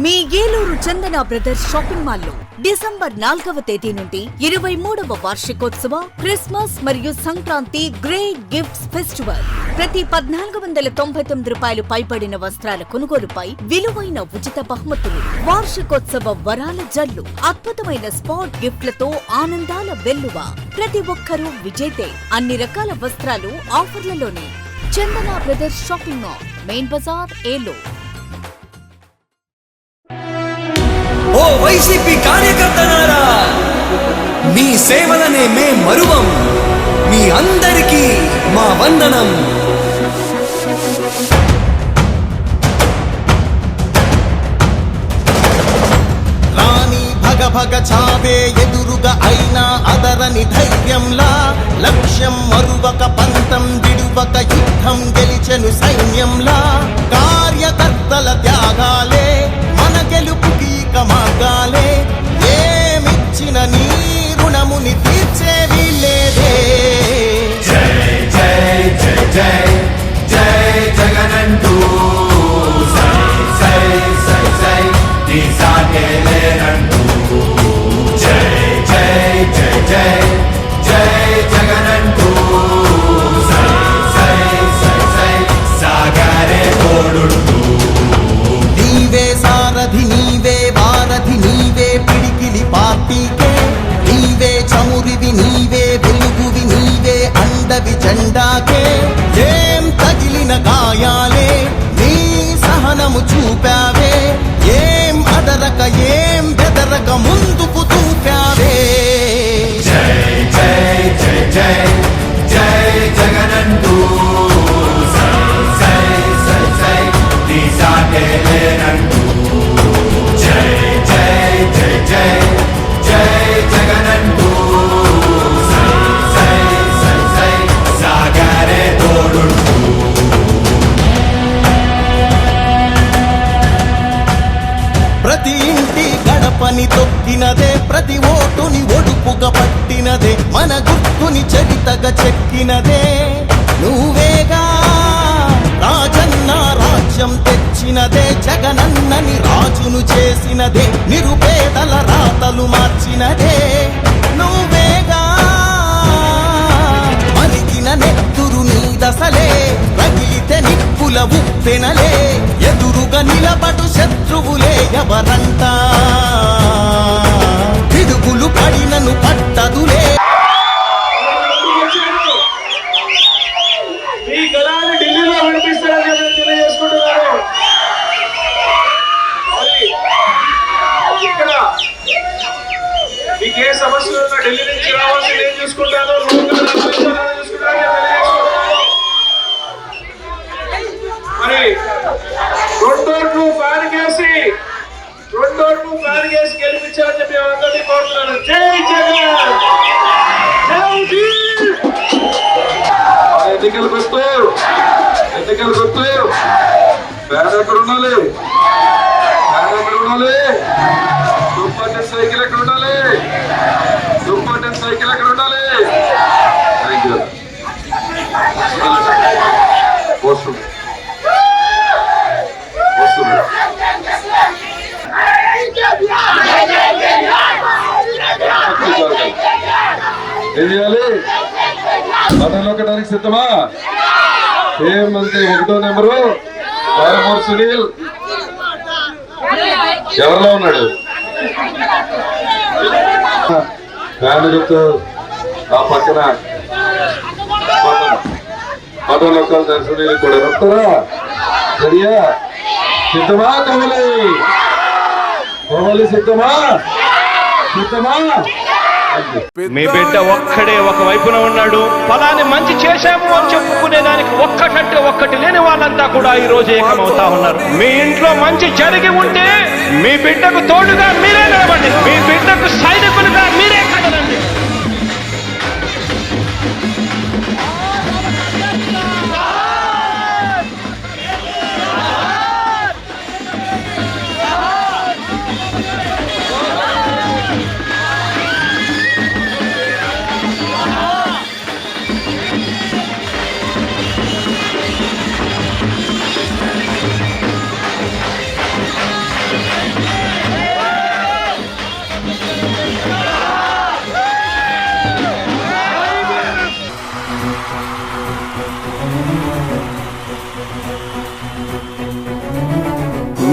మీ ఏలూరు చందన brothers shopping mall లో December 4వ తేదీ నుండి 23వ వార్షికోత్సవ క్రిస్మస్ మరియు సంక్రాంతి గ్రేట్ గిఫ్ట్స్ ఫెస్టివల్. ప్రతి 1499 రూపాయలు పైబడిన వస్త్రాల కొనుగోలుపై విలువైన ఉచిత బహుమతులు, వార్షికోత్సవ వరాల జల్లు, అద్భుతమైన స్పాట్ గిఫ్ట్లతో ఆనందాల వెల్లువ. ప్రతి ఒక్కరూ విజేతే. అన్ని రకాల వస్త్రాలు ఆఫర్లలోనే. Chandana brothers shopping mall, main Bazar, Eluru. ఓ వైసీపీ కార్యకర్తలారా, మీ సేవలనే మే మరువం. మీ అందరికీ మా వందనం. రాణి భగ భగ చావే ఎదురుగా అయినా అదరని ధైర్యంలా, లక్ష్యం మరువక పంతం విడువక యుద్ధం గెలిచెను సైన్యంలా. కార్యకర్తల త్యాగాలే మన గెలుపుకి మార్గాలే. ఏమిచ్చిన నీ రుణముని తీర్చేవి లేదే. జై జై జై జై జై జగనంటూ సై సై సై సై నీ సాగే లేనంటూ. జై జై జై జై జై జగనంటూ సై సై సై సై సాగరే తోడుంటూ. నీవే సారథి, నీవే వారధి, నీవే పిడికిలి పార్టీకే. నీవే చమురివి, నీవే వెలుగువి, నీవే అండవి జెండాకే. ఏం తగిలిన గాయాలే నీ సహనము చూపావే. ఏం అదరక ఏం బెదరక ముందుకు చూపావే. జై జై జై జై జై జగనంటూ సై సై సై సై నీ సాగే లేనంటూ. జై జై జై జై జై జగనంటూ సై సై సై సై సాగరే తోడుంటూ. ప్రతి ఇంటి గడపని తొక్కినదే, ప్రతి ఓటుని ఒడుపుగా పట్టినదే, మన గుర్తుని చరితగా చెక్కినదే నువ్వేగా. రాజన్న రాజ్యం తెచ్చినదే, జగనన్నని రాజును చేసినదే, నిరుపేదల రాతలు మార్చినదే నువ్వేగా. మరిగిన నెత్తురు నీ దశలే, రగిలితే నిప్పుల ఉప్పెనలే. ఎదురుగా నిలబడు శత్రువులే ఎవరంట, పిడుగులు పడినను పట్టదులే. మీ గలాన్ని ఢిల్లీలో వినిపిస్తారని తెలియజేసుకుంటున్నారు. ఇక్కడ మీకు ఏ సమస్యలు ఉన్నా ఢిల్లీ నుంచి రావాల్సి నేను చూసుకుంటాను. మరి రెండోట్లు ఫ్యాన్ కేసి గెలిపించాలని చెప్పి అందరినీ కోరుతున్నాను. జై జగన్, జై భీమ్. ఎన్నికలు గుర్తు ఫ్యాన్ ఎక్కడ ఉండాలి? సూపర్ సైకిల్ ఎక్కడ ఉండాలి? సైకిల్ ఎక్కడ ఉండాలి? Thank you. వస్తుంది ఏం చేయాలి? బటన్ నొక్కడానికి సిద్ధమా? ఏమంటే 1వ నెంబరు కారమూరు సునీల్ ఎవరిలో ఉన్నాడు? ఫ్యాన్ గుర్తు ఆ పక్కన బటన్ నొక్కాలి. సునీల్ కూడా నొక్కరా? సరియా? సిద్ధమా? కోమలి సిద్ధమా? మీ బిడ్డ ఒక్కడే ఒక వైపున ఉన్నాడు. ఫలాన్ని మంచి చేశాము అని చెప్పుకునే దానికి ఒక్కటంటే ఒక్కటి లేని వాళ్ళంతా కూడా ఈ రోజు ఏకమవుతా ఉన్నారు. మీ ఇంట్లో మంచి జరిగి ఉంటే మీ బిడ్డకు తోడుగా మీరే నిలబడండి. మీ బిడ్డకు సైనికులుగా మీరే కదలండి.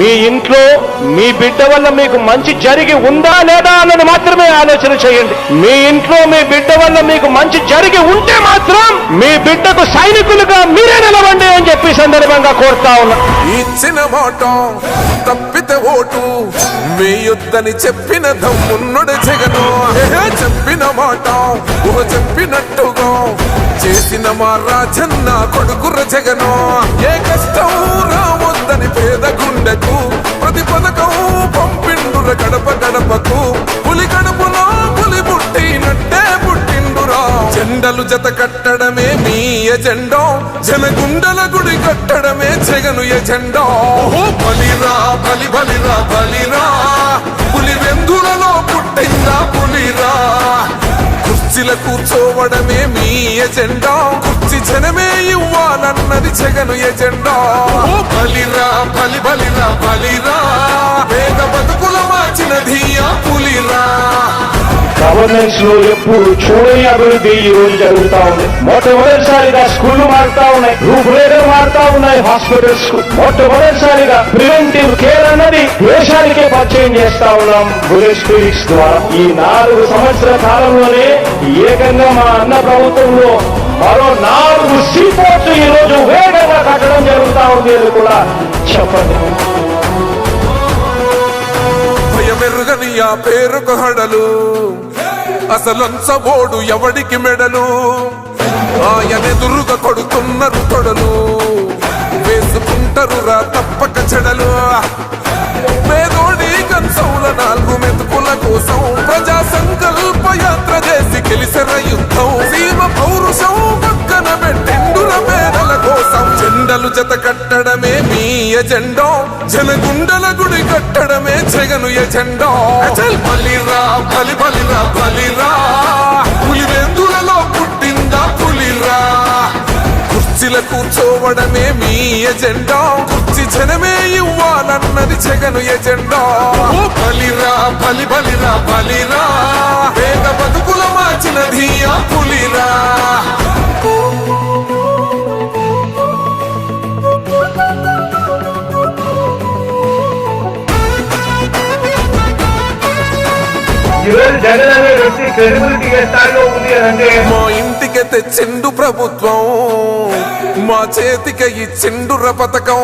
మీ ఇంట్లో మీ బిడ్డ వల్ల మీకు మంచి జరిగి ఉందా లేదా అన్నది మాత్రమే ఆలోచన చేయండి. మీ ఇంట్లో మీ బిడ్డ వల్ల మీకు మంచి జరిగి ఉంటే మాత్రం మీ బిడ్డకు సైనికులుగా మీరే నిలవండి అని చెప్పి సందర్భంగా కోరుతా ఉన్నా. ఇచ్చిన మాట తప్పితే ఓటు వేయొద్దని చెప్పిన దమ్మున్నడు జగను. చెప్పిన మాట చెప్పినట్టుగా చేసిన మా రాజన్న కొడుకుర జగను. ఏ కష్టం రావద్దని పేద గుండెకు ప్రతి పథకం పంపిండుర గడప గడపకు. పులి గడపలో పులి పుట్టినట్టే పుట్టిండురా. జెండలు జత కట్టడమే మీ ఎజెండా, జనగుండల గుడి కట్టడమే జగను ఎజెండా. బలిరా బలి బలిరా బలిరా, పులి వెందులలో పుట్టిందా పులిరా. కుర్చీల కూర్చోవడమే మీ ఎజెండా, కుర్చీ జనమే ఇవ్వాలన్నది జగను ఎజెండా. బలిరా బలి బలిరా బలిరా, పేద బతుకుల మార్చినది ఆ పులిరా. గవర్నెన్స్ లో ఎప్పుడు చూడని అభివృద్ధి ఈ రోజు జరుగుతా ఉంది. మొట్టమొదటిసారిగా స్కూళ్లు మారుతా ఉన్నాయి, రూపురేఖలు మారుతా ఉన్నాయి. హాస్పిటల్స్ కు మొట్టమొదటిసారిగా ప్రివెంటివ్ కేర్ అన్నది దేశానికే పరిచయం చేస్తా ఉన్నాం బుల్లెట్ క్లినిక్స్ ద్వారా. ఈ 4 సంవత్సరాల కాలంలోనే ఏకంగా మా అన్న ప్రభుత్వంలో మరో 4 సీపోర్ట్స్ ఈ రోజు వేగంగా కట్టడం జరుగుతా ఉంది అని కూడా చెప్పండి. భయమెరుగని ఆ పేరుకు హడలు, అసలంచబోడు ఎవడికి మెడలు. ఆయనెదురుగా కొడుతున్నారు తొడలు, వేసుకుంటారు రా తప్పక చెడలు. పేదోడి కంచౌల 4 మెతుకుల కోసం ప్రజా సంకల్ప యాత్ర చేసి గెలిసిన యుద్ధం. సీమ పౌరుషం పక్కన పెట్టిండుల పేదల కోసం. జెండలు జత కట్టడమే మీ ఎజెండా, జనగుండల గుడి కట్టడమే జగను ఎజెండా. బలిరా బలి బలిరా బలిరా, పులి వెందులలో పుట్టిందా పులిరా. కుర్చీల కూర్చోవడమే మీ ఎజెండా, కుర్చీ జనమే ఇవ్వాలన్నది జగను ఎజెండా. బలిరా బలి బలిరా బలిరా, పేద బతుకుల మార్చినది ఆ పులిరా. ఈరోజు జగన్ అనే వ్యక్తి క్రెడిబిలిటీ ఏ స్థాయిలో ఉంది అంటే మా ఇంటికి తెచ్చిండు ప్రభుత్వం, మా చేతికి ఇచ్చిండుర పథకం.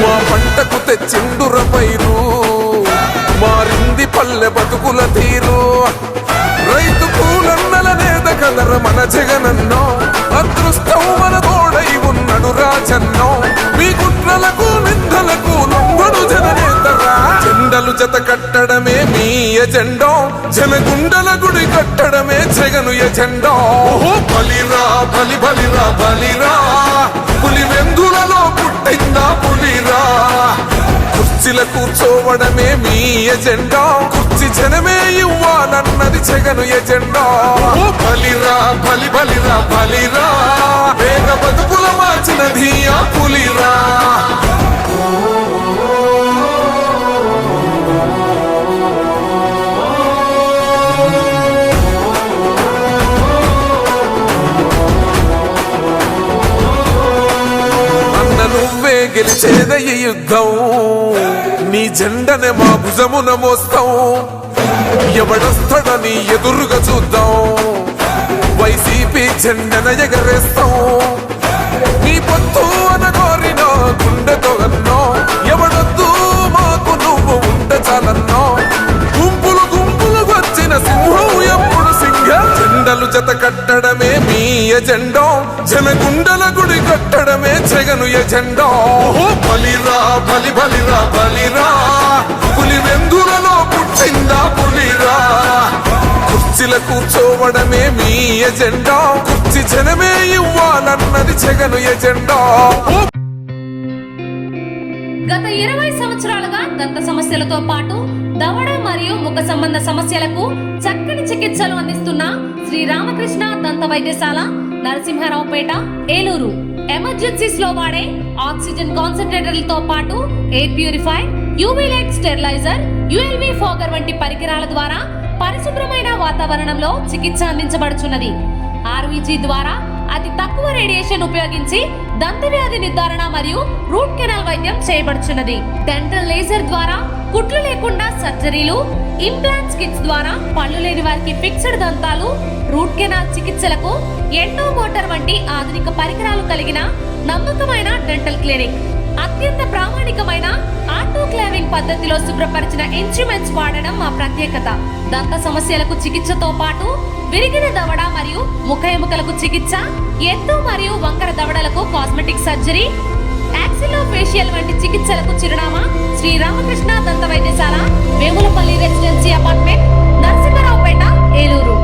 మా పంటకు తెచ్చిండుర పైరు, మారింది పల్లె బతుకుల తీరు. రైతు పూలన్నల నేత కదర మన జగనన్నో, అదృష్టం మన తోడై ఉన్నడు రాజన్నో. మీ కుట్రలకు నిందలకు లొంగడు జననేతరా. జెండలు జత కట్టడమే మీ ఎజెండా, జనగుండల గుడి కట్టడమే జగను ఎజెండా. బలిరా బలి బలిరా బలిరా, పులి వెందులలో పుట్టిందా పులిరా. కుర్చీల కూర్చోవడమే మీ ఎజెండా, కుర్చీ జనమే ఇవ్వాలన్నది జగను ఎజెండా. బలిరా బలి బలిరా బలిరా, పేద బతుకుల మార్చినది ఆ పులిరా. నువ్వే గెలిచేద ఈ యుద్ధం, నీ జెండనే మా భుజమున మోస్తాం. ఎవడొస్తాడని ఎదురుగా చూద్దాం, వైసీపీ జెండన ఎగరేస్తాం. నీ పొత్తు అనగోరిన గుండెతో అన్నో, ఎవడొద్దు మాకు నువ్వు ఉంటే చాలన్నో. గుంపులు గుంపులు వచ్చిన సింహం ఎప్పుడు సింగ. జెండలు జత కట్టడమే మీ ఎజెండా, జనగుండల గుడి కట్టడమే జగను ఎజెండా. బలిరా బలి బలిరా బలిరా, పులి వెందులలో పుట్టిందా పులిరా. కుర్చీల కూర్చోవడమే మీ ఎజెండా, కుర్చీ జనమే ఇవ్వాలన్నది జగను ఎజెండా. గత 20 సంవత్సరాలుగా దంత సమస్యలతో పాటు దవడ మరియు ముఖ సంబంధ సమస్యలకు చక్కని చికిత్సలు అందిస్తున్న శ్రీ రామకృష్ణ దంత వైద్యశాల, నరసింహారావుపేట, ఏలూరు. ఎమర్జెన్సీస్ లో వాడే ఆక్సిజన్ కాన్సంట్రేటర్లతో పాటు air purify, UV light steriliser, ULV fogger వంటి పరికరాల ద్వారా పరిశుభ్రమైన వాతావరణంలో చికిత్స అందించబడుచున్నది. ఆర్వీజీ ద్వారా అతి తక్కువ రేడియేషన్ ఉపయోగించి దంతవ్యాధి నిర్ధారణ మరియు రూట్ కెనాల్ వైద్యం చేయబడుచున్నది. డెంటల్ లేజర్ ద్వారా కుట్లు లేకుండా సర్జరీలు, ఇంప్లాంట్స్ కిట్స్ ద్వారా పళ్ళు లేని వారికి ఫిక్స్డ్ దంతాలు, రూట్ కెనాల్ చికిత్సలకు ఎండో మోటార్ వంటి ఆధునిక పరికరాలు కలిగిన నమ్మకమైన డెంటల్ క్లినిక్. అత్యంత ప్రామాణికమైన ఆటోక్లావింగ్ పద్ధతిలో శుభ్రపరిచిన ఇన్స్ట్రుమెంట్స్ వాడడం మా ప్రత్యేకత. దంత సమస్యలకు చికిత్సతో పాటు విరిగిన దవడ మరియు ముఖ ఎముకలకు చికిత్స, ఎత్తు మరియు వంకర దవడలకు కాస్మెటిక్ సర్జరీ, యాక్సిలోఫేషియల్ వంటి చికిత్సలకు చిరునామా శ్రీ రామకృష్ణ దంత వైద్యశాల, వేములపల్లి రెసిడెన్సీ అపార్ట్మెంట్, నరసింహరావుపేట, ఏలూరు.